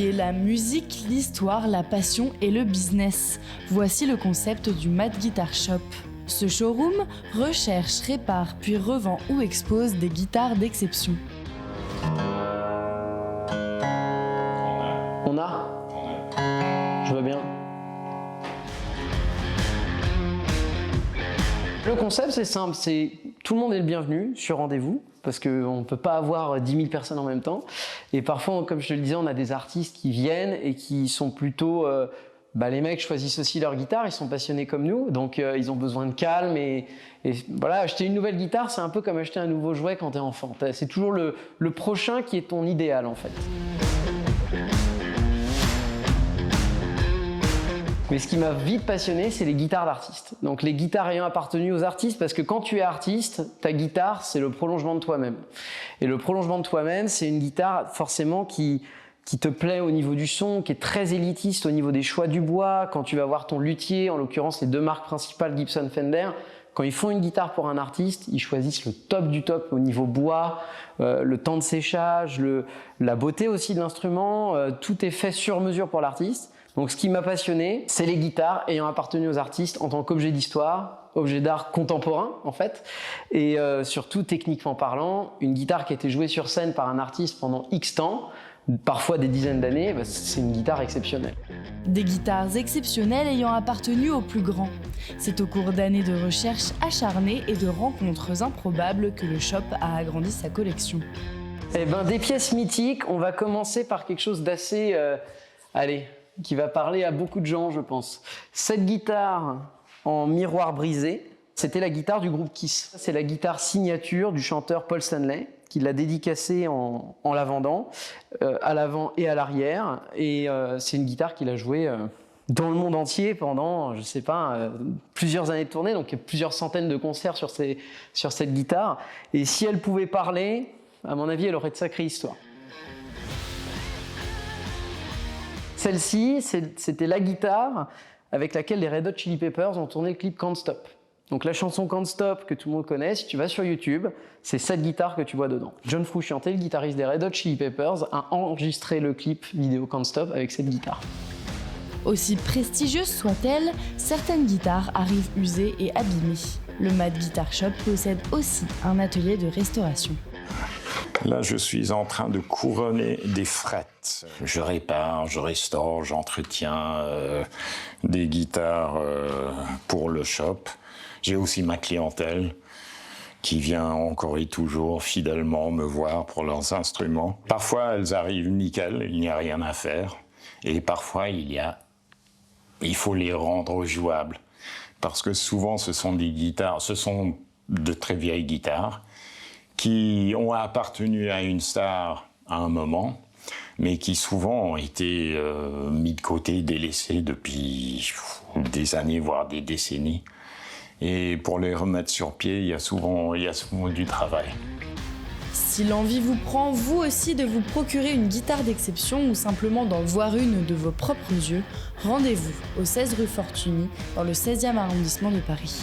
Allier la musique, l'histoire, la passion et le business. Voici le concept du Mad Guitar Shop. Ce showroom recherche, répare, puis revend ou expose des guitares d'exception. On a ? Je vois bien. Le concept, c'est simple, c'est tout le monde est le bienvenu sur rendez-vous, parce qu'on ne peut pas avoir 10 000 personnes en même temps. Et parfois, comme je te le disais, on a des artistes qui viennent et qui sont plutôt... les mecs choisissent aussi leur guitare, ils sont passionnés comme nous, donc ils ont besoin de calme. Et voilà, acheter une nouvelle guitare, c'est un peu comme acheter un nouveau jouet quand t'es enfant. C'est toujours le prochain qui est ton idéal, en fait. Mais ce qui m'a vite passionné, c'est les guitares d'artistes. Donc les guitares ayant appartenu aux artistes, parce que quand tu es artiste, ta guitare, c'est le prolongement de toi-même. Et le prolongement de toi-même, c'est une guitare forcément qui te plaît au niveau du son, qui est très élitiste au niveau des choix du bois. Quand tu vas voir ton luthier, en l'occurrence les deux marques principales, Gibson, Fender, quand ils font une guitare pour un artiste, ils choisissent le top du top au niveau bois, le temps de séchage, la beauté aussi de l'instrument, tout est fait sur mesure pour l'artiste. Donc ce qui m'a passionné, c'est les guitares ayant appartenu aux artistes en tant qu'objet d'histoire, objet d'art contemporain en fait, et surtout techniquement parlant, une guitare qui a été jouée sur scène par un artiste pendant X temps, parfois des dizaines d'années, c'est une guitare exceptionnelle. Des guitares exceptionnelles ayant appartenu aux plus grands. C'est au cours d'années de recherches acharnées et de rencontres improbables que le shop a agrandi sa collection. Des pièces mythiques, on va commencer par quelque chose d'assez... qui va parler à beaucoup de gens, je pense. Cette guitare en miroir brisé, c'était la guitare du groupe Kiss. C'est la guitare signature du chanteur Paul Stanley, qui l'a dédicacée en la vendant, à l'avant et à l'arrière. Et c'est une guitare qu'il a jouée dans le monde entier pendant, je sais pas, plusieurs années de tournée, donc plusieurs centaines de concerts sur cette guitare. Et si elle pouvait parler, à mon avis, elle aurait de sacrées histoires. Celle-ci, c'était la guitare avec laquelle les Red Hot Chili Peppers ont tourné le clip Can't Stop. Donc la chanson Can't Stop que tout le monde connaît, si tu vas sur YouTube, c'est cette guitare que tu vois dedans. John Frusciante, le guitariste des Red Hot Chili Peppers, a enregistré le clip vidéo Can't Stop avec cette guitare. Aussi prestigieuse soit-elle, certaines guitares arrivent usées et abîmées. Le Mad Guitar Shop possède aussi un atelier de restauration. Là, je suis en train de couronner des frettes. Je répare, je restaure, j'entretiens des guitares pour le shop. J'ai aussi ma clientèle qui vient encore et toujours fidèlement me voir pour leurs instruments. Parfois, elles arrivent nickel, il n'y a rien à faire. Et parfois, il faut les rendre jouables. Parce que souvent, ce sont de très vieilles guitares qui ont appartenu à une star à un moment, mais qui souvent ont été mis de côté, délaissés depuis des années, voire des décennies. Et pour les remettre sur pied, il y a souvent du travail. Si l'envie vous prend, vous aussi, de vous procurer une guitare d'exception ou simplement d'en voir une de vos propres yeux, rendez-vous au 16 rue Fortuny, dans le 16e arrondissement de Paris.